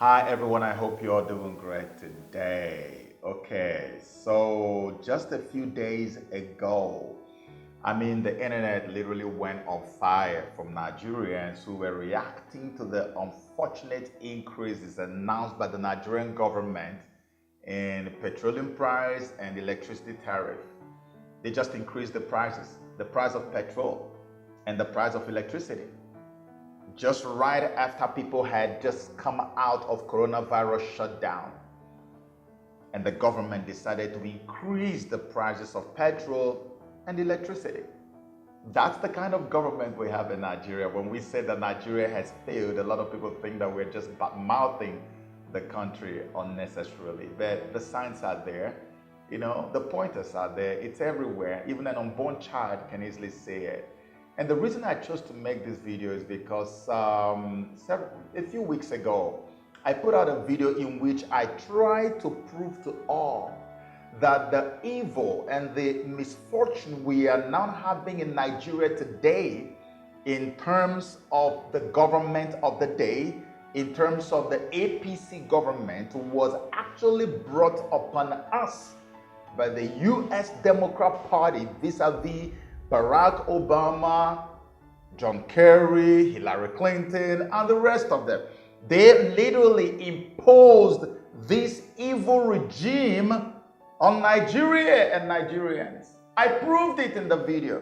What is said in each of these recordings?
Hi everyone, I hope you're doing great today. Okay, so just a few days ago, the internet literally went on fire from Nigerians who were reacting to the unfortunate increases announced by the Nigerian government in petroleum price and electricity tariff. They just increased the prices, the price of petrol and the price of electricity. Just right after people had just come out of coronavirus shutdown, and the government decided to increase the prices of petrol and electricity. That's the kind of government we have in Nigeria. When we say that Nigeria has failed, a lot of people think that we're just mouthing the country unnecessarily. But the signs are there, the pointers are there, it's everywhere. Even an unborn child can easily see it. And the reason I chose to make this video is because a few weeks ago, I put out a video in which I tried to prove to all that the evil and the misfortune we are now having in Nigeria today, in terms of the government of the day, in terms of the APC government, was actually brought upon us by the US Democrat Party vis-a-vis Barack Obama, John Kerry, Hillary Clinton, and the rest of them. They literally imposed this evil regime on Nigeria and Nigerians. I proved it in the video.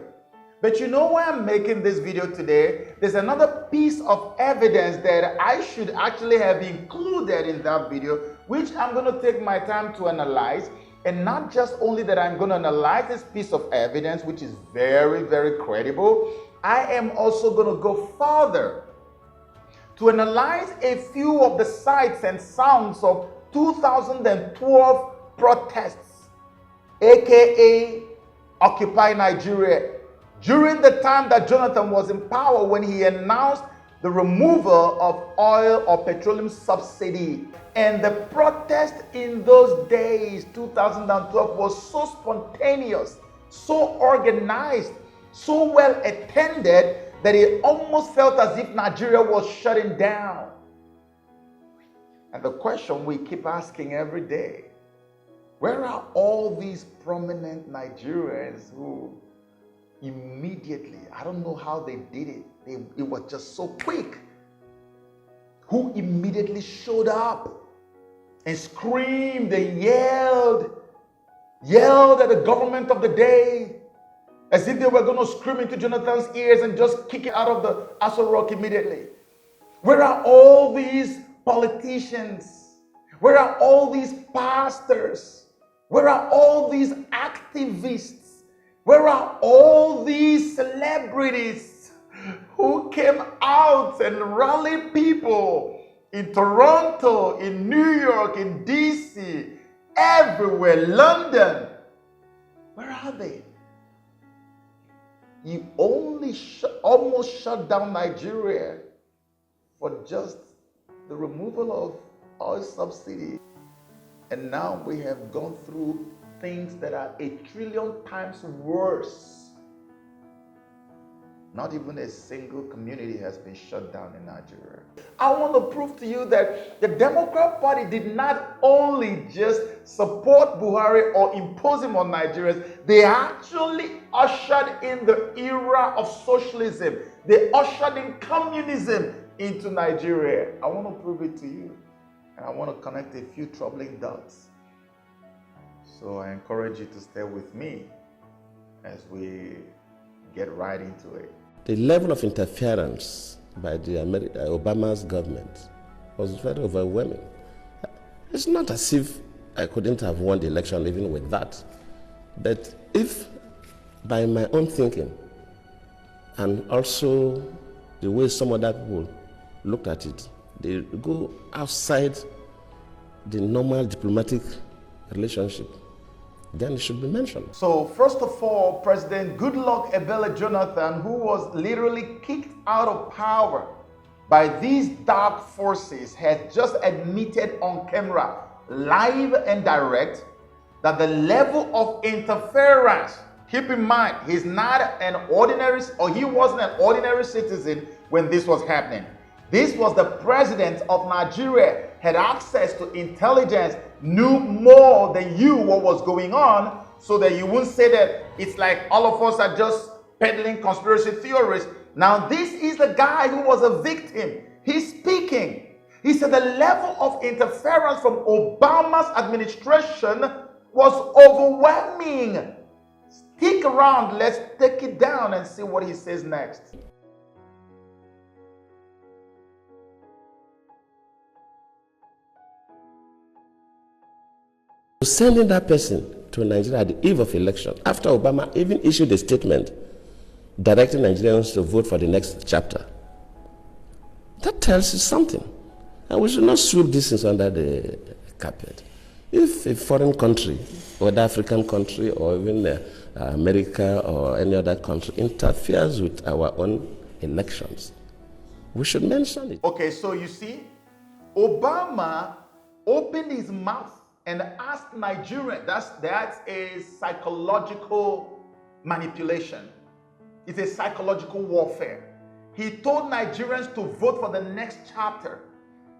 But you know why I'm making this video today? There's another piece of evidence that I should actually have included in that video, which I'm going to take my time to analyze. And not just only that I'm going to analyze this piece of evidence, which is very, very credible, I am also going to go further to analyze a few of the sights and sounds of 2012 protests, aka Occupy Nigeria, during the time that Jonathan was in power, when he announced the removal of oil or petroleum subsidy. And the protest in those days, 2012, was so spontaneous, so organized, so well attended that it almost felt as if Nigeria was shutting down. And the question we keep asking every day, where are all these prominent Nigerians who immediately, I don't know how they did it, it was just so quick, who immediately showed up and screamed and yelled at the government of the day, as if they were going to scream into Jonathan's ears and just kick it out of the Aso Rock immediately. Where are all these politicians? Where are all these pastors? Where are all these activists? Where are all these celebrities who came out and rallied people in Toronto, in New York, in DC, everywhere, London? Where are they? You only almost shut down Nigeria for just the removal of oil subsidy. And now we have gone through things that are 1 trillion times worse. Not even a single community has been shut down in Nigeria. I want to prove to you that the Democrat Party did not only just support Buhari or impose him on Nigerians, they actually ushered in the era of socialism. They ushered in communism into Nigeria. I want to prove it to you. And I want to connect a few troubling dots. So I encourage you to stay with me as we get right into it. The level of interference by the Obama's government was very overwhelming. It's not as if I couldn't have won the election even with that. But if, by my own thinking, and also the way some other people looked at it, they go outside the normal diplomatic relationship, then it should be mentioned. So first of all, President Goodluck Jonathan, who was literally kicked out of power by these dark forces, has just admitted on camera, live and direct, that the level of interference, keep in mind, he's not an ordinary, or he wasn't an ordinary citizen when this was happening. This was the president of Nigeria, had access to intelligence, knew more than you what was going on, so that you wouldn't say that it's like all of us are just peddling conspiracy theories. Now, this is the guy who was a victim. He's speaking. He said the level of interference from Obama's administration was overwhelming. Stick around. Let's take it down and see what he says next. Sending that person to Nigeria at the eve of election, after Obama even issued a statement directing Nigerians to vote for the next chapter, that tells you something. And we should not sweep these things under the carpet. If a foreign country, whether African country or even America or any other country, interferes with our own elections, we should mention it. Okay, so you see, Obama opened his mouth and asked Nigerians. That's a psychological manipulation. It's a psychological warfare. He told Nigerians to vote for the next chapter.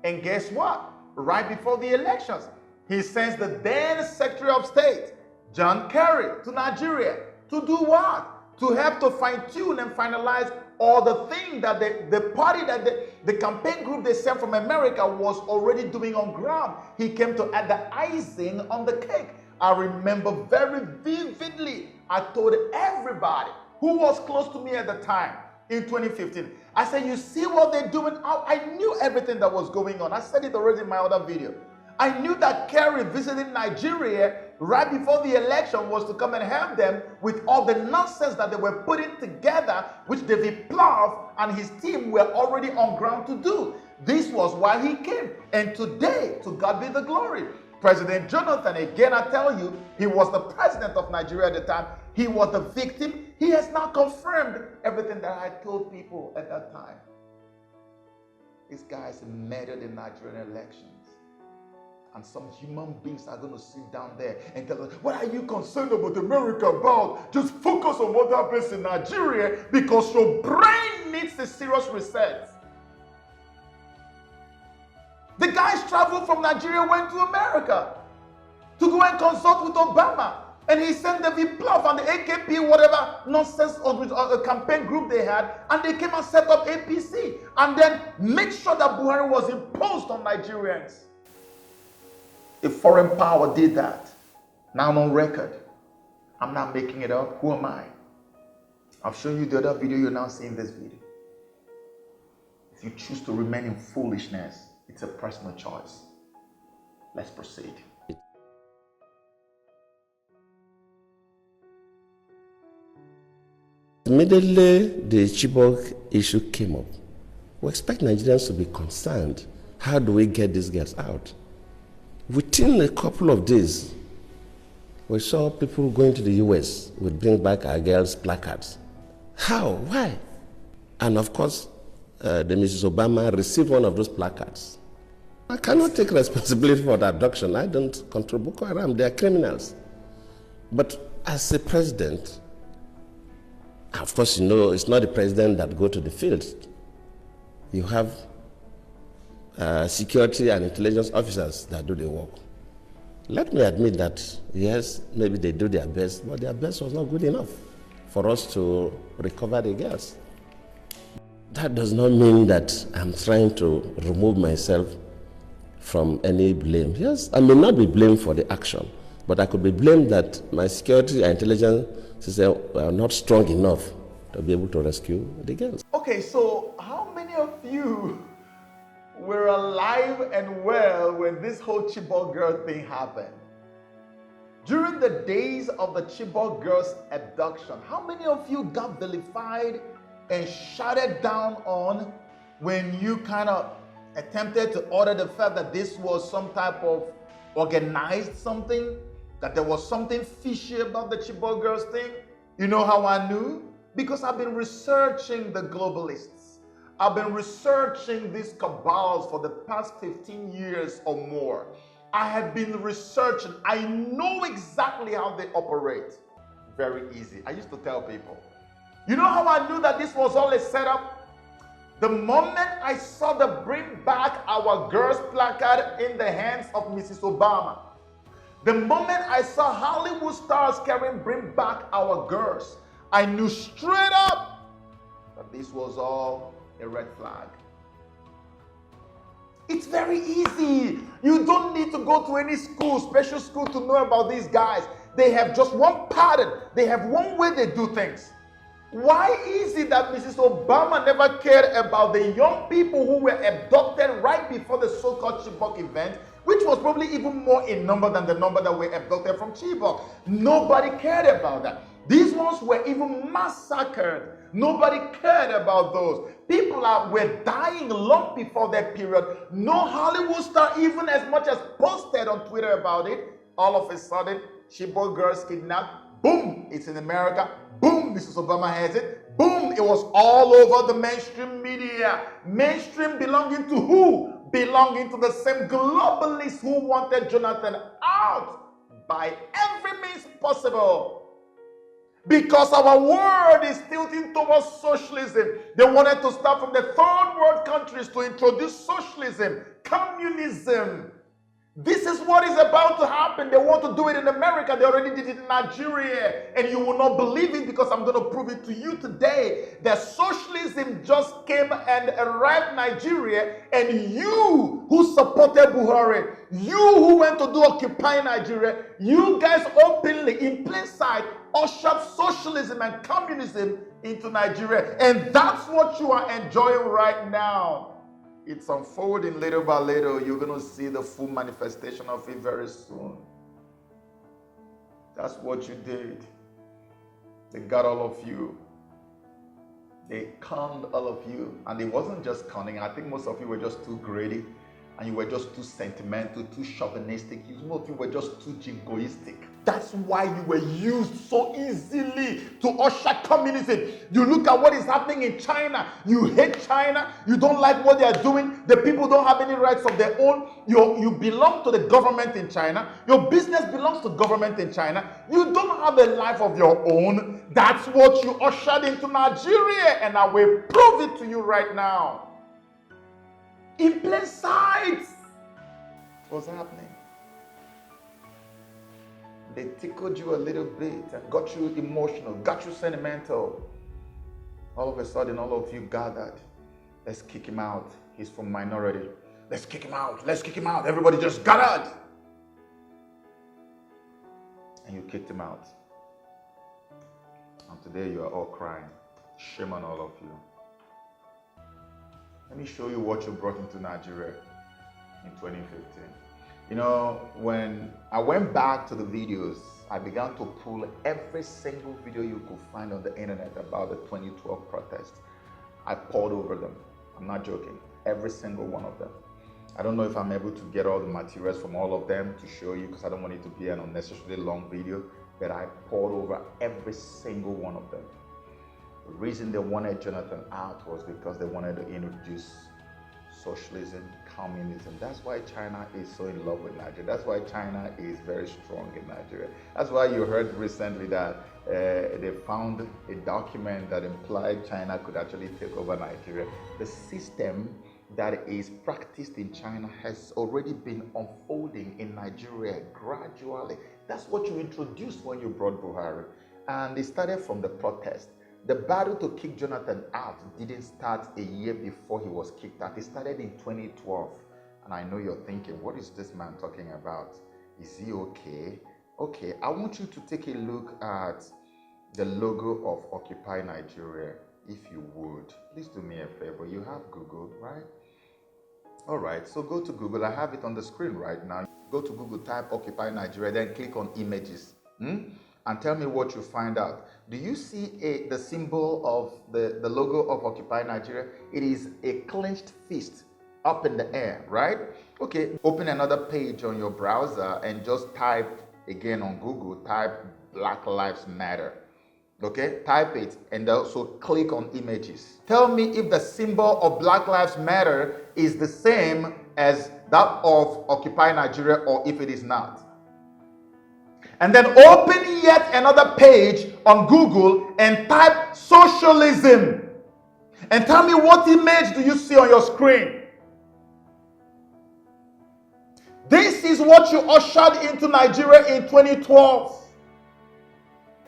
And guess what? Right before the elections, he sends the then Secretary of State, John Kerry, to Nigeria. To do what? To help to fine-tune and finalize all the things that the party, that the campaign group they sent from America was already doing on ground. He came to add the icing on the cake. I remember very vividly, I told everybody who was close to me at the time in 2015, I said, you see what they're doing? I knew everything that was going on. I said it already in my other video. I knew that Kerry visiting Nigeria right before the election was to come and help them with all the nonsense that they were putting together, which David Plouffe and his team were already on ground to do. This was why he came. And today, to God be the glory. President Jonathan, again, I tell you, he was the president of Nigeria at the time. He was the victim. He has now confirmed everything that I told people at that time. These guys meddled in Nigerian elections. And some human beings are going to sit down there and tell us, what are you concerned about America about? Just focus on what happens in Nigeria because your brain needs a serious reset. The guys traveled from Nigeria, went to America to go and consult with Obama. And he sent David Plouffe and the AKP, whatever nonsense or a campaign group they had, and they came and set up APC and then make sure that Buhari was imposed on Nigerians. A foreign power did that. Now I'm on record. I'm not making it up. Who am I? I've shown you the other video. You're now seeing this video. If you choose to remain in foolishness, it's a personal choice. Let's proceed. Immediately the Chibok issue came up, we expect Nigerians to be concerned. How do we get these girls out? Within a couple of days, we saw people going to the US would bring back our girls' placards. How? Why? And of course, the Mrs. Obama received one of those placards. I cannot take responsibility for the abduction. I don't control Boko Haram. They are criminals. But as a president, of course, you know, it's not the president that go to the field. You have security and intelligence officers that do the work. Let me admit that, yes, maybe they do their best, but their best was not good enough for us to recover the girls. That does not mean that I'm trying to remove myself from any blame. Yes, I may not be blamed for the action, but I could be blamed that my security and intelligence system were not strong enough to be able to rescue the girls. Okay, so how many of you were alive and well when this whole Chibok girl thing happened? During the days of the Chibok girls' abduction, how many of you got vilified and shouted down on when you kind of attempted to order the fact that this was some type of organized something, that there was something fishy about the Chibok girls thing? You know how I knew? Because I've been researching the globalists. I've been researching these cabals for the past 15 years or more. I have been researching. I know exactly how they operate. Very easy. I used to tell people, you know how I knew that this was all a setup? The moment I saw the Bring Back Our Girls placard in the hands of Mrs. Obama, the moment I saw Hollywood stars carrying Bring Back Our Girls, I knew straight up that this was all a red flag. It's very easy. You don't need to go to any school, special school, to know about these guys. They have just one pattern. They have one way they do things. Why is it that Mrs. Obama never cared about the young people who were abducted right before the so-called Chibok event, which was probably even more in number than the number that were abducted from Chibok? Nobody cared about that. These ones were even massacred. Nobody cared about those. People were dying long before that period. No Hollywood star even as much as posted on Twitter about it. All of a sudden, Chibok girls kidnapped. Boom, it's in America. Boom, Mrs. Obama has it. Boom, it was all over the mainstream media. Mainstream belonging to who? Belonging to the same globalists who wanted Jonathan out by every means possible. Because our world is tilting towards socialism. They wanted to start from the third world countries to introduce socialism, communism. This is what is about to happen. They want to do it in America. They already did it in Nigeria. And you will not believe it because I'm going to prove it to you today that socialism just came and arrived in Nigeria. And you who supported Buhari, you who went to do Occupy Nigeria, you guys openly, in plain sight, ushered socialism and communism into Nigeria. And that's what you are enjoying right now. It's unfolding little by little. You're going to see the full manifestation of it very soon. That's what you did. They got all of you. They conned all of you. And it wasn't just conning. I think most of you were just too greedy. And you were just too sentimental, too chauvinistic. Some of you were just too jingoistic. That's why you were used so easily to usher communism. You look at what is happening in China. You hate China. You don't like what they are doing. The people don't have any rights of their own. You belong to the government in China. Your business belongs to government in China. You don't have a life of your own. That's what you ushered into Nigeria. And I will prove it to you right now. In plain sight. What's happening? They tickled you a little bit and got you emotional, got you sentimental. All of a sudden, all of you gathered. Let's kick him out. He's from minority. Let's kick him out. Let's kick him out. Everybody just gathered. And you kicked him out. And today you are all crying. Shame on all of you. Let me show you what you brought into Nigeria in 2015. You know, when I went back to the videos, I began to pull every single video you could find on the internet about the 2012 protests. I poured over them. I'm not joking. Every single one of them. I don't know if I'm able to get all the materials from all of them to show you because I don't want it to be an unnecessarily long video, but I poured over every single one of them. The reason they wanted Jonathan out was because they wanted to introduce socialism, communism. That's why China is so in love with Nigeria. That's why China is very strong in Nigeria. That's why you heard recently that they found a document that implied China could actually take over Nigeria. The system that is practiced in China has already been unfolding in Nigeria gradually. That's what you introduced when you brought Buhari. And it started from the protest. The battle to kick Jonathan out didn't start a year before he was kicked out. It started in 2012. And I know you're thinking, what is this man talking about? Is he okay? Okay, I want you to take a look at the logo of Occupy Nigeria, if you would. Please do me a favor. You have Google, right? All right, so go to Google. I have it on the screen right now. Go to Google, type Occupy Nigeria, then click on images. And tell me what you find out. Do you see the symbol of the logo of Occupy Nigeria? It is a clenched fist up in the air, right? Okay, open another page on your browser and just type again on Google, type Black Lives Matter. Okay, type it and also click on images. Tell me if the symbol of Black Lives Matter is the same as that of Occupy Nigeria or if it is not. And then open yet another page on Google and type socialism. And tell me, what image do you see on your screen? This is what you ushered into Nigeria in 2012.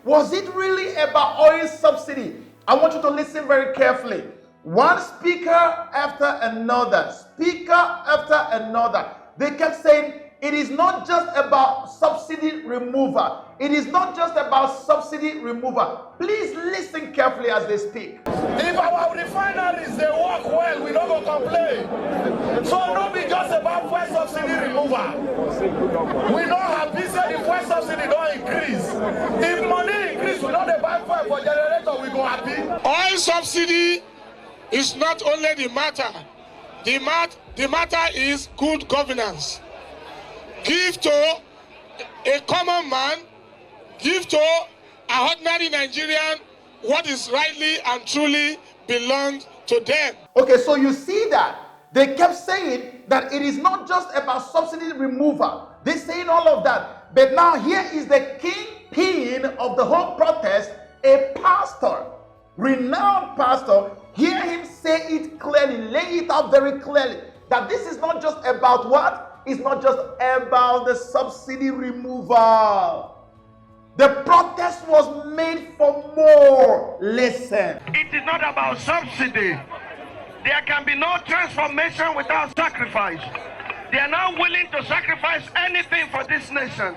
Was it really about oil subsidy? I want you to listen very carefully. One speaker after another, they kept saying, it is not just about subsidy removal. It is not just about subsidy removal. Please listen carefully as they speak. If our refineries, they work well, we don't go complain. So not be just about fuel subsidy removal. We not happy say the fuel subsidy don't increase. If money increase, we don't buy fuel for generator, we go happy. Oil subsidy is not only the matter. The matter is good governance. Give to a common man, give to an ordinary Nigerian what is rightly and truly belongs to them. Okay, so you see that they kept saying that it is not just about subsidy removal. They're saying all of that. But now here is the kingpin of the whole protest, a pastor, renowned pastor. Hear him say it clearly, lay it out very clearly, that this is not just about what? It's not just about the subsidy removal. The protest was made for more. Listen. It is not about subsidy. There can be no transformation without sacrifice. They are not willing to sacrifice anything for this nation.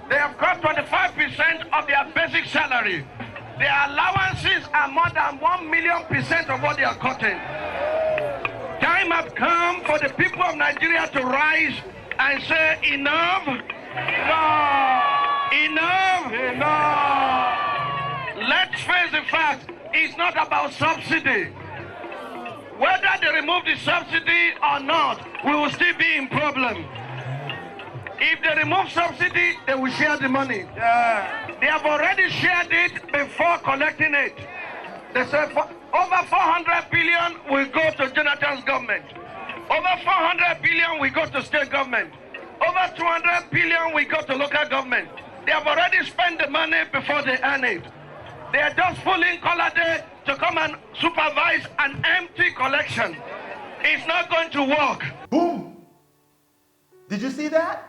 They have cut 25% of their basic salary. Their allowances are more than 1,000,000% of what they are cutting. Time has come for the people of Nigeria to rise and say, enough, enough. Let's face the fact, it's not about subsidy. Whether they remove the subsidy or not, we will still be in problem. If they remove subsidy, they will share the money. They have already shared it before collecting it. They said over 400 billion will go to Jonathan's government. Over 400 billion will go to state government. Over 200 billion will go to local government. They have already spent the money before they earn it. They are just pulling color day to come and supervise an empty collection. It's not going to work. Boom. Did you see that?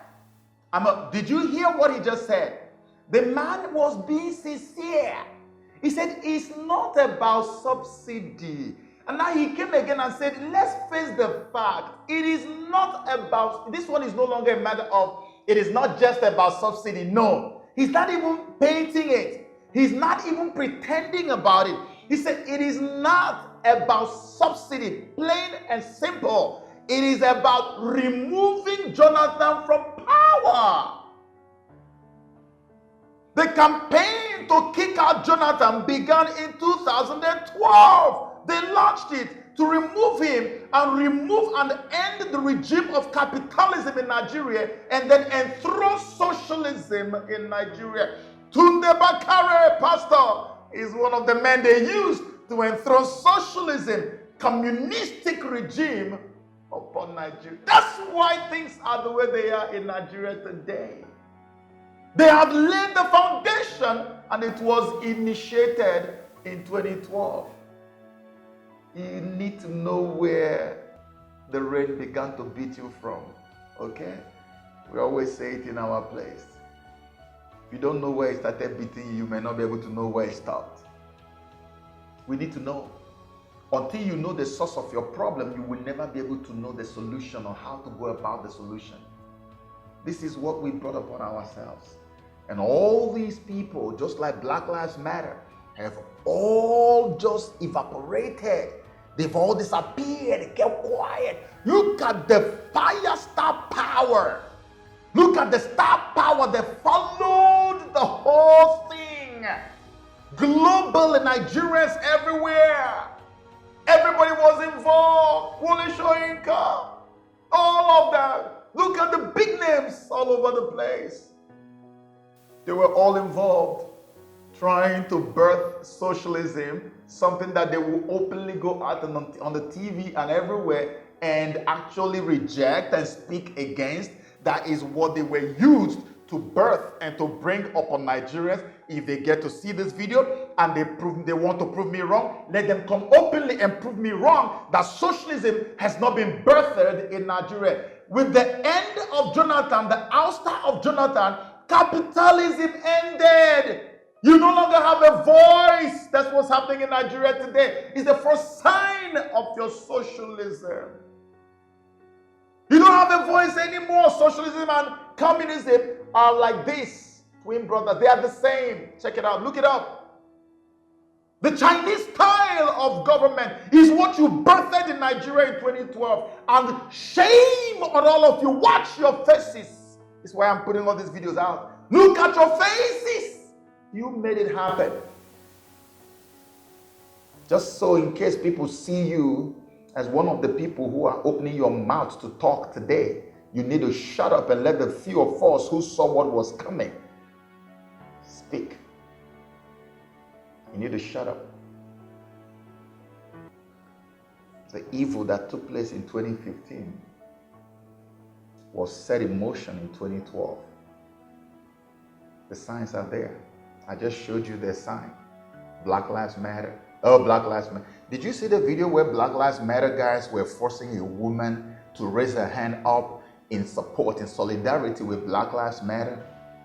Did you hear what he just said? The man was being sincere. He said, it's not about subsidy. And now he came again and said, let's face the fact. It is not about, this one is no longer a matter of, it is not just about subsidy. No. He's not even painting it. He's not even pretending about it. He said, it is not about subsidy, plain and simple. It is about removing Jonathan from power. The campaign to kick out Jonathan began in 2012. They launched it to remove him and end the regime of capitalism in Nigeria and then enthrone socialism in Nigeria. Tunde Bakare, pastor, is one of the men they used to enthrone socialism, communistic regime upon Nigeria. That's why things are the way they are in Nigeria today. They have laid the foundation and it was initiated in 2012. You need to know where the rain began to beat you from, okay? We always say it in our place. If you don't know where it started beating you, you may not be able to know where it stopped. We need to know. Until you know the source of your problem, you will never be able to know the solution or how to go about the solution. This is what we brought upon ourselves. And all these people, just like Black Lives Matter, have all just evaporated. They've all disappeared. They kept quiet. Look at the fire star power. Look at the star power that followed the whole thing. Global Nigerians everywhere. Everybody was involved. Wole Soyinka, all of them. Look at the big names all over the place. They were all involved trying to birth socialism, something that they will openly go out on the TV and everywhere and actually reject and speak against. That is what they were used to birth and to bring upon Nigerians. If they get to see this video and they want to prove me wrong, let them come openly and prove me wrong that socialism has not been birthed in Nigeria. With the end of Jonathan, the ouster of Jonathan, capitalism ended. You no longer have a voice. That's what's happening in Nigeria today. It's the first sign of your socialism. You don't have a voice anymore. Socialism and communism are like this. Twin brothers. They are the same. Check it out. Look it up. The Chinese style of government is what you birthed in Nigeria in 2012. And shame on all of you. Watch your faces. That's why I'm putting all these videos out. Look at your faces. You made it happen. Just so in case people see you as one of the people who are opening your mouth to talk today, you need to shut up and let the few of us who saw what was coming speak. You need to shut up. The evil that took place in 2015 was set in motion in 2012. The signs are there. I just showed you the sign. Black Lives Matter. Oh, Black Lives Matter. Did you see the video where Black Lives Matter guys were forcing a woman to raise her hand up in support, in solidarity with Black Lives Matter?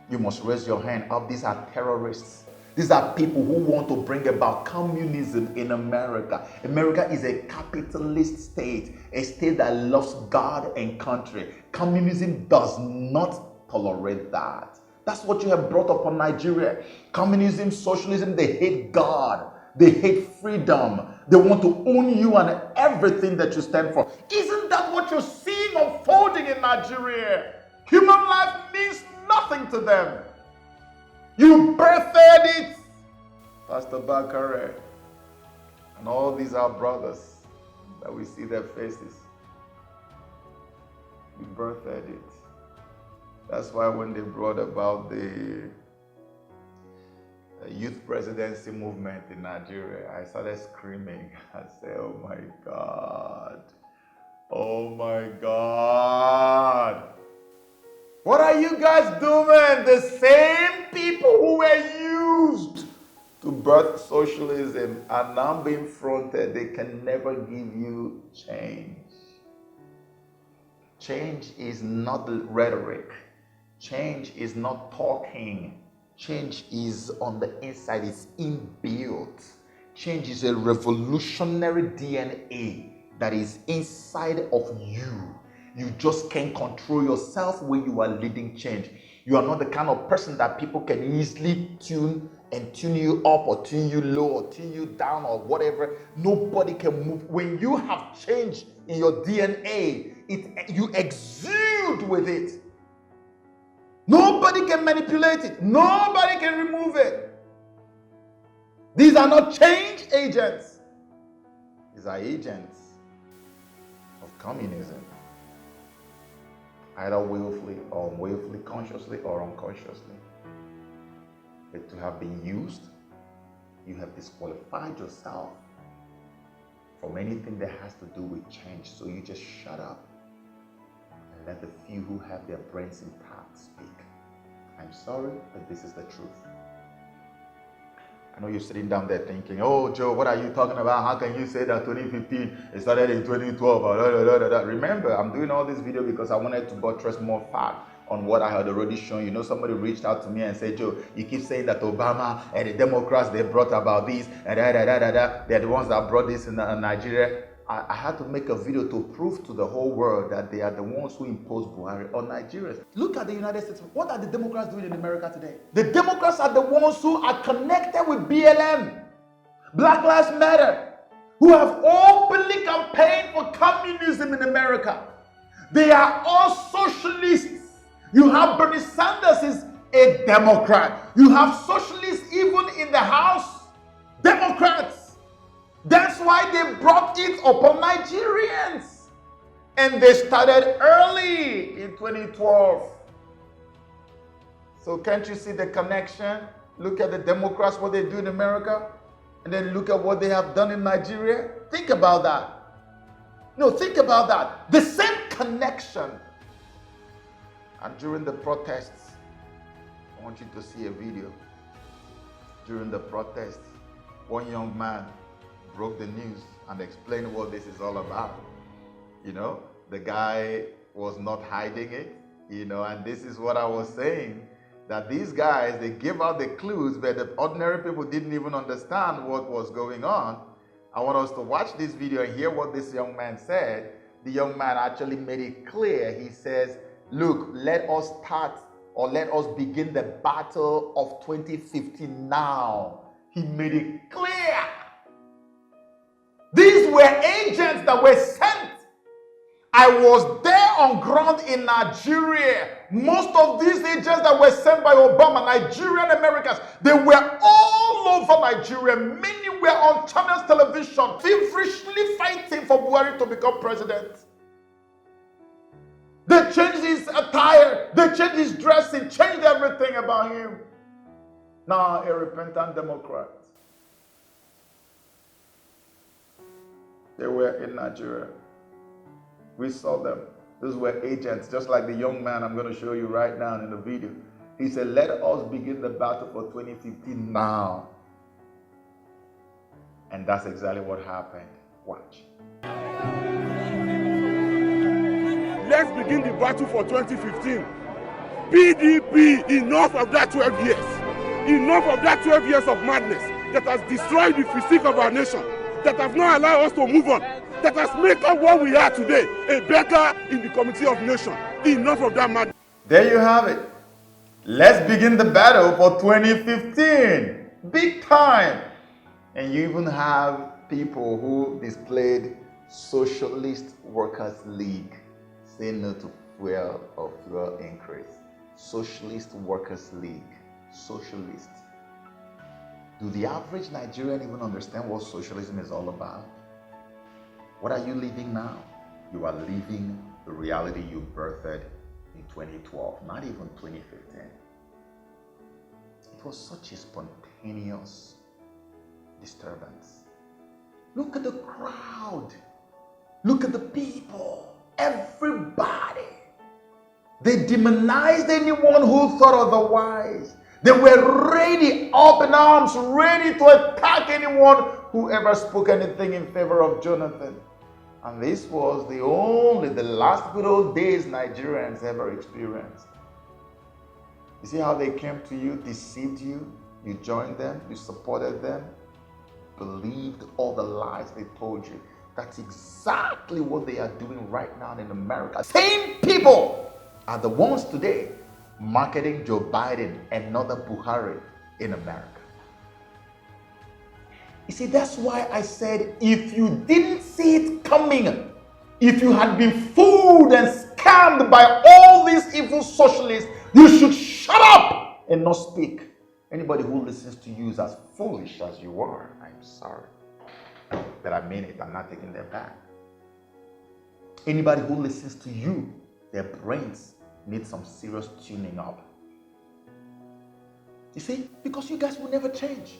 You must raise your hand up. These are terrorists. These are people who want to bring about communism in America. America is a capitalist state, a state that loves God and country. Communism does not tolerate that. That's what you have brought upon Nigeria. Communism, socialism, they hate God. They hate freedom. They want to own you and everything that you stand for. Isn't that what you're seeing unfolding in Nigeria? Human life means nothing to them. You birthed it. Pastor Bakare and all these are brothers that we see their faces. You birthed it. That's why when they brought about the youth presidency movement in Nigeria, I started screaming. I said, oh my God. Oh my God. What are you guys doing? The same people who were used to birth socialism are now being fronted. They can never give you change. Change is not rhetoric. Change is not talking. Change is on the inside. It's inbuilt. Change is a revolutionary DNA that is inside of you. You just can't control yourself when you are leading change. You are not the kind of person that people can easily tune you up or tune you low or tune you down or whatever. Nobody can move. When you have change in your DNA, you exude with it. Nobody can manipulate it. Nobody can remove it. These are not change agents. These are agents of communism. Either willfully or unwillfully, consciously or unconsciously. But to have been used, you have disqualified yourself from anything that has to do with change. So you just shut up and let the few who have their brains intact speak. I'm sorry, but this is the truth. I know you're sitting down there thinking, oh, Joe, what are you talking about? How can you say that 2015 it started in 2012? Remember, I'm doing all this video because I wanted to buttress more fact on what I had already shown. You know, somebody reached out to me and said, Joe, you keep saying that Obama and the Democrats, they brought about this, and they're the ones that brought this in Nigeria. I had to make a video to prove to the whole world that they are the ones who imposed Buhari on Nigerians. Look at the United States. What are the Democrats doing in America today? The Democrats are the ones who are connected with BLM, Black Lives Matter, who have openly campaigned for communism in America. They are all socialists. You have Bernie Sanders is a Democrat. You have socialists even in the House, Democrats. That's why they brought it upon Nigerians. And they started early in 2012. So can't you see the connection? Look at the Democrats, what they do in America, and then look at what they have done in Nigeria. Think about that. No, think about that. The same connection. And during the protests, I want you to see a video. During the protest, one young man broke the news and explained what this is all about. You know, the guy was not hiding it, you know, and this is what I was saying, that these guys, they give out the clues, but the ordinary people didn't even understand what was going on. I want us to watch this video and hear what this young man said. The young man actually made it clear. He says, look, let us start, or let us begin the battle of 2015 now. He made it clear. These were agents that were sent. I was there on ground in Nigeria. Most of these agents that were sent by Obama, Nigerian Americans, they were all over Nigeria. Many were on channels television, feverishly fighting for Buhari to become president. They changed his attire, they changed his dressing, changed everything about him. Now a repentant Democrat. They were in Nigeria. We saw them. Those were agents, just like the young man I'm going to show you right now in the video. He said, let us begin the battle for 2015 now. And that's exactly what happened. Watch. Let's begin the battle for 2015. PDP, enough of that 12 years. Enough of that 12 years of madness that has destroyed the physique of our nation, that has not allowed us to move on, that has made us what we are today, a beggar in the Committee of Nations. Enough of that madness. There you have it. Let's begin the battle for 2015. Big time. And you even have people who displayed Socialist Workers League. Say no to fuel increase. Socialist Workers League. Socialist. Do the average Nigerian even understand what socialism is all about? What are you living now? You are living the reality you birthed in 2012, not even 2015. It was such a spontaneous disturbance. Look at the crowd. Look at the people. Everybody. They demonized anyone who thought otherwise. They were ready, up in arms, ready to attack anyone who ever spoke anything in favor of Jonathan. And this was the last good old days Nigerians ever experienced. You see how they came to you, deceived you, you joined them, you supported them, believed all the lies they told you. That's exactly what they are doing right now in America. Same people are the ones today marketing Joe Biden and another Buhari in America. You see, that's why I said, if you didn't see it coming, if you had been fooled and scammed by all these evil socialists, you should shut up and not speak. Anybody who listens to you is as foolish as you are. I'm sorry. But I mean it. I'm not taking that back. Anybody who listens to you, their brains need some serious tuning up. You see, because you guys will never change.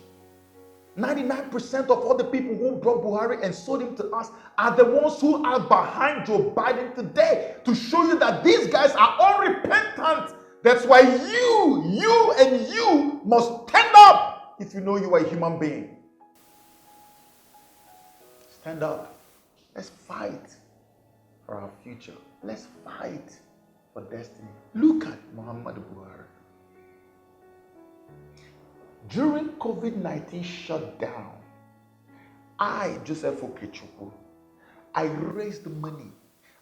99% of all the people who brought Buhari and sold him to us are the ones who are behind Joe Biden today, to show you that these guys are unrepentant. That's why you must stand up if you know you are a human being. Stand up. Let's fight for our future. Let's fight for destiny. Look at Muhammadu Buhari. During COVID-19 shutdown, I, Joseph Okechukwu, I raised money.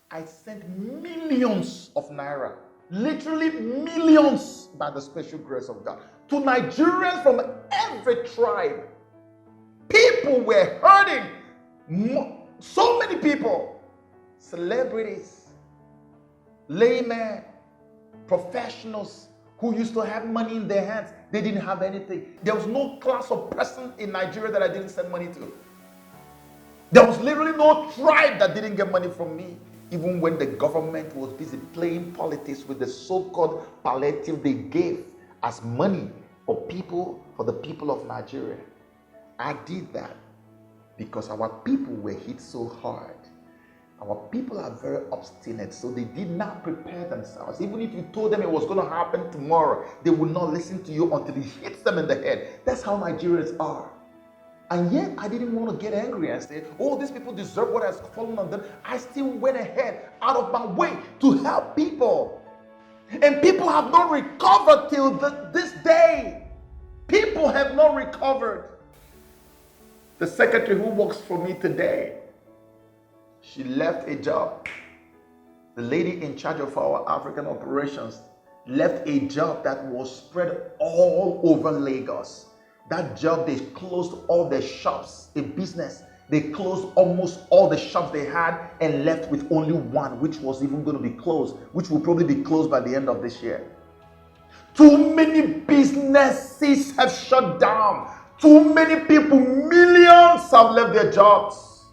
I sent millions of naira, literally millions by the special grace of God, to Nigerians from every tribe. People were hurting. So many people, celebrities, laymen, professionals who used to have money in their hands. They didn't have anything. There was no class of person in Nigeria that I didn't send money to. There was literally no tribe that didn't get money from me. Even when the government was busy playing politics with the so-called palliative they gave as money for the people of Nigeria. I did that because our people were hit so hard. Our people are very obstinate, so they did not prepare themselves. Even if you told them it was going to happen tomorrow, they will not listen to you until it hits them in the head. That's how Nigerians are. And yet, I didn't want to get angry and say, oh, these people deserve what has fallen on them. I still went ahead out of my way to help people. And people have not recovered till this day. People have not recovered. The secretary who works for me today, she left a job. The lady in charge of our African operations left a job that was spread all over Lagos. That job, they closed all their shops, a business. They closed almost all the shops they had and left with only one, which was even going to be closed, which will probably be closed by the end of this year. Too many businesses have shut down. Too many people, millions have left their jobs.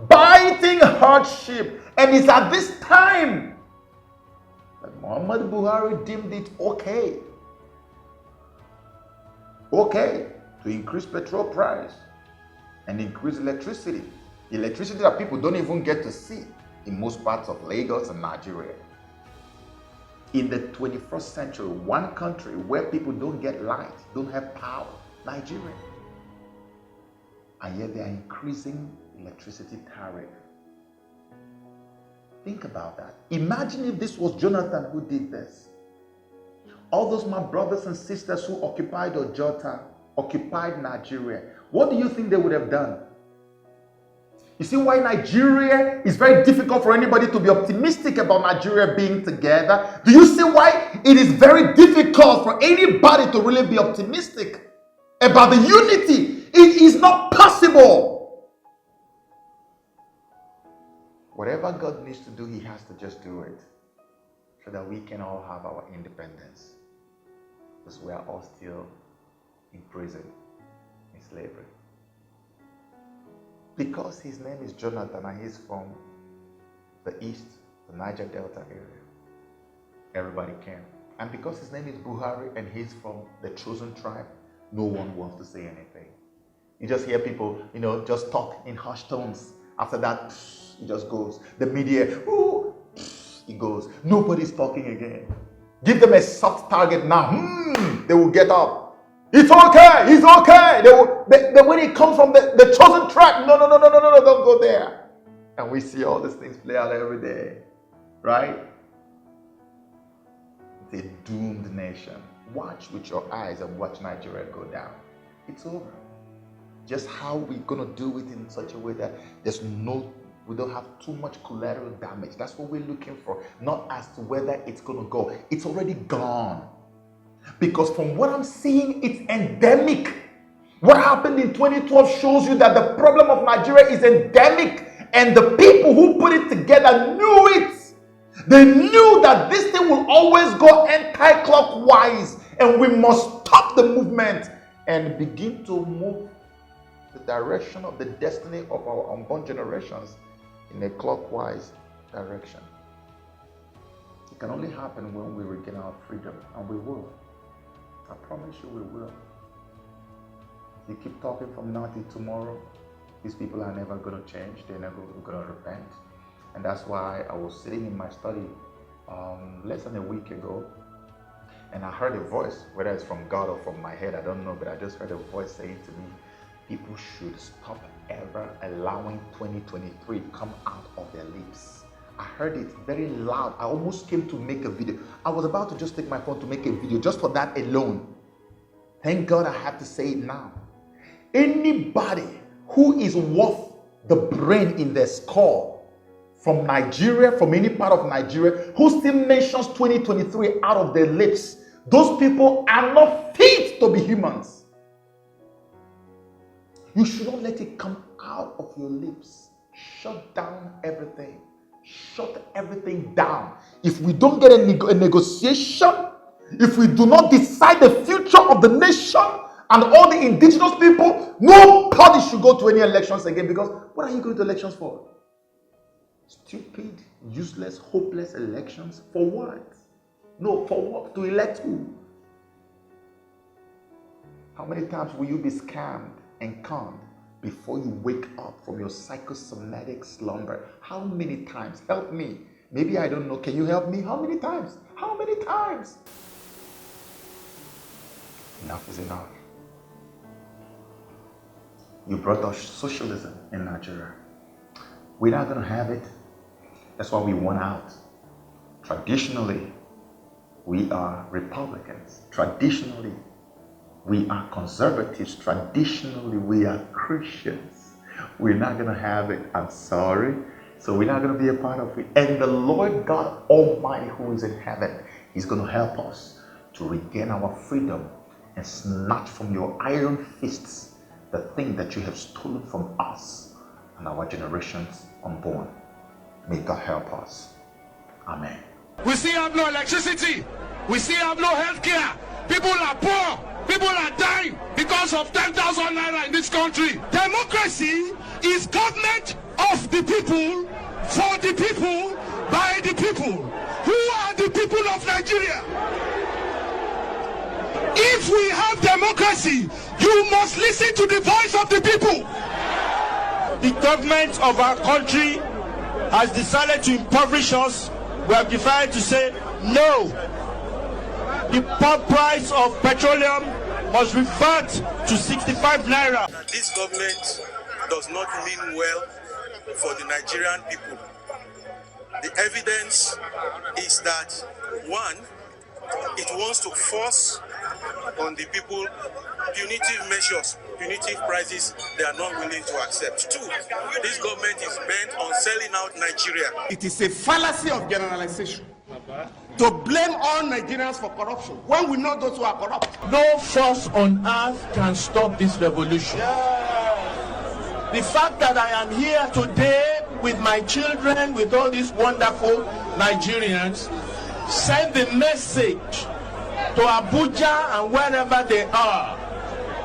Biting hardship. And it's at this time that Muhammad Buhari deemed it okay to increase petrol price and increase electricity. Electricity that people don't even get to see in most parts of Lagos and Nigeria. In the 21st century, one country where people don't get light, don't have power, Nigeria. And yet they are increasing electricity tariff. Think about that. Imagine if this was Jonathan who did this. All those my brothers and sisters who occupied Ojota, occupied Nigeria, what do you think they would have done? You see why Nigeria is very difficult for anybody to be optimistic about Nigeria being together? Do you see why it is very difficult for anybody to really be optimistic about the unity? It is not possible. Whatever God needs to do, He has to just do it so that we can all have our independence. Because we are all still in prison, in slavery. Because his name is Jonathan and he's from the east, the Niger Delta area, everybody came. And because his name is Buhari and he's from the chosen tribe, no one wants to say anything. You just hear people, just talk in hushed tones. After that, it just goes. The media, it goes. Nobody's talking again. Give them a soft target now. They will get up. It's okay. It's okay. When it comes from the chosen tribe, no, don't go there. And we see all these things play out every day, right? It's a doomed nation. Watch with your eyes and watch Nigeria go down. It's over. Just how we're going to do it in such a way that we don't have too much collateral damage. That's what we're looking for. Not as to whether it's going to go. It's already gone. Because from what I'm seeing, it's endemic. What happened in 2012 shows you that the problem of Nigeria is endemic. And the people who put it together knew it. They knew that this thing will always go anti-clockwise. And we must stop the movement and begin to move the direction of the destiny of our unborn generations in a clockwise direction. It can only happen when we regain our freedom, and we will. I promise you we will. If you keep talking from now till tomorrow, these people are never going to change. They're never going to repent. And that's why I was sitting in my study less than a week ago, and I heard a voice, whether it's from God or from my head, I don't know, but I just heard a voice saying to me, people should stop ever allowing 2023 come out of their lips. I heard it very loud. I almost came to make a video. I was about to just take my phone to make a video just for that alone. Thank God I have to say it now. Anybody who is worth the brain in their skull from Nigeria, from any part of Nigeria, who still mentions 2023 out of their lips, those people are not fit to be humans. You should not let it come out of your lips. Shut down everything. Shut everything down. If we don't get a negotiation, if we do not decide the future of the nation and all the indigenous people, nobody should go to any elections again, because what are you going to elections for? Stupid, useless, hopeless elections. For what? No, for what? To elect who? How many times will you be scammed and conned before you wake up from your psychosomatic slumber? How many times? Help me. Maybe I don't know. Can you help me? How many times? How many times? Enough is enough. You brought us socialism in Nigeria. We're not going to have it. That's why we want out. Traditionally, we are Republicans. Traditionally, we are conservatives. Traditionally, we are Christians. We're not going to have it. I'm sorry. So we're not going to be a part of it. And the Lord God Almighty who is in heaven, He's going to help us to regain our freedom and snatch from your iron fists the thing that you have stolen from us and our generations unborn. May God help us. Amen. We still have no electricity. We still have no health care. People are poor. People are dying because of 10,000 naira in this country. Democracy is government of the people, for the people, by the people. Who are the people of Nigeria? If we have democracy, you must listen to the voice of the people. The government of our country has decided to impoverish us. We have decided to say no. The pump price of petroleum must revert to 65 naira. This government does not mean well for the Nigerian people. The evidence is that, one, it wants to force on the people punitive measures, punitive prices they are not willing to accept. Two, this government is bent on selling out Nigeria. It is a fallacy of generalization to blame all Nigerians for corruption when we know those who are corrupt. No force on earth can stop this revolution. The fact that I am here today with my children, with all these wonderful Nigerians, send the message to Abuja and wherever they are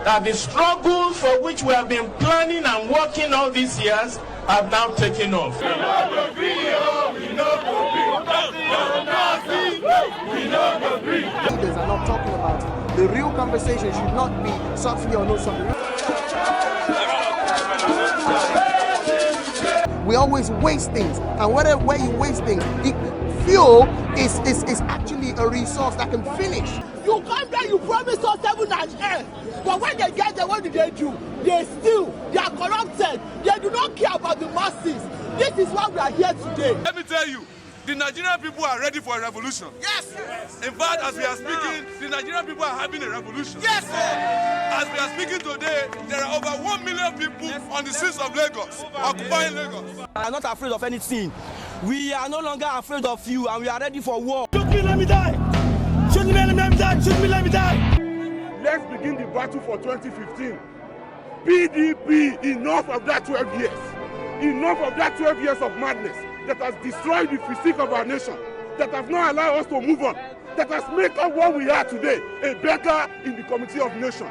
that the struggles for which we have been planning and working all these years have now taken off. Leaders are not talking about it. The real conversation should not be subsidy or no subsidy. We always waste things, and where you waste things, fuel is actually a resource that can finish. You come there, you promise us heaven and earth, but when they get there, what do? They steal, they are corrupted, they do not care about the masses. This is why we are here today. Let me tell you, the Nigerian people are ready for a revolution. Yes. In fact, as we are speaking, the Nigerian people are having a revolution. Yes. As we are speaking today, there are over 1 million people on the streets of Lagos, occupying Lagos. We are not afraid of anything. We are no longer afraid of you, and we are ready for war. Shoot me, let me die. Shoot me, let me die. Shoot me, let me die. Let's begin the battle for 2015. PDP, enough of that 12 years. Enough of that 12 years of madness that has destroyed the physique of our nation, that has not allowed us to move on, that has made us what we are today, a beggar in the committee of nations.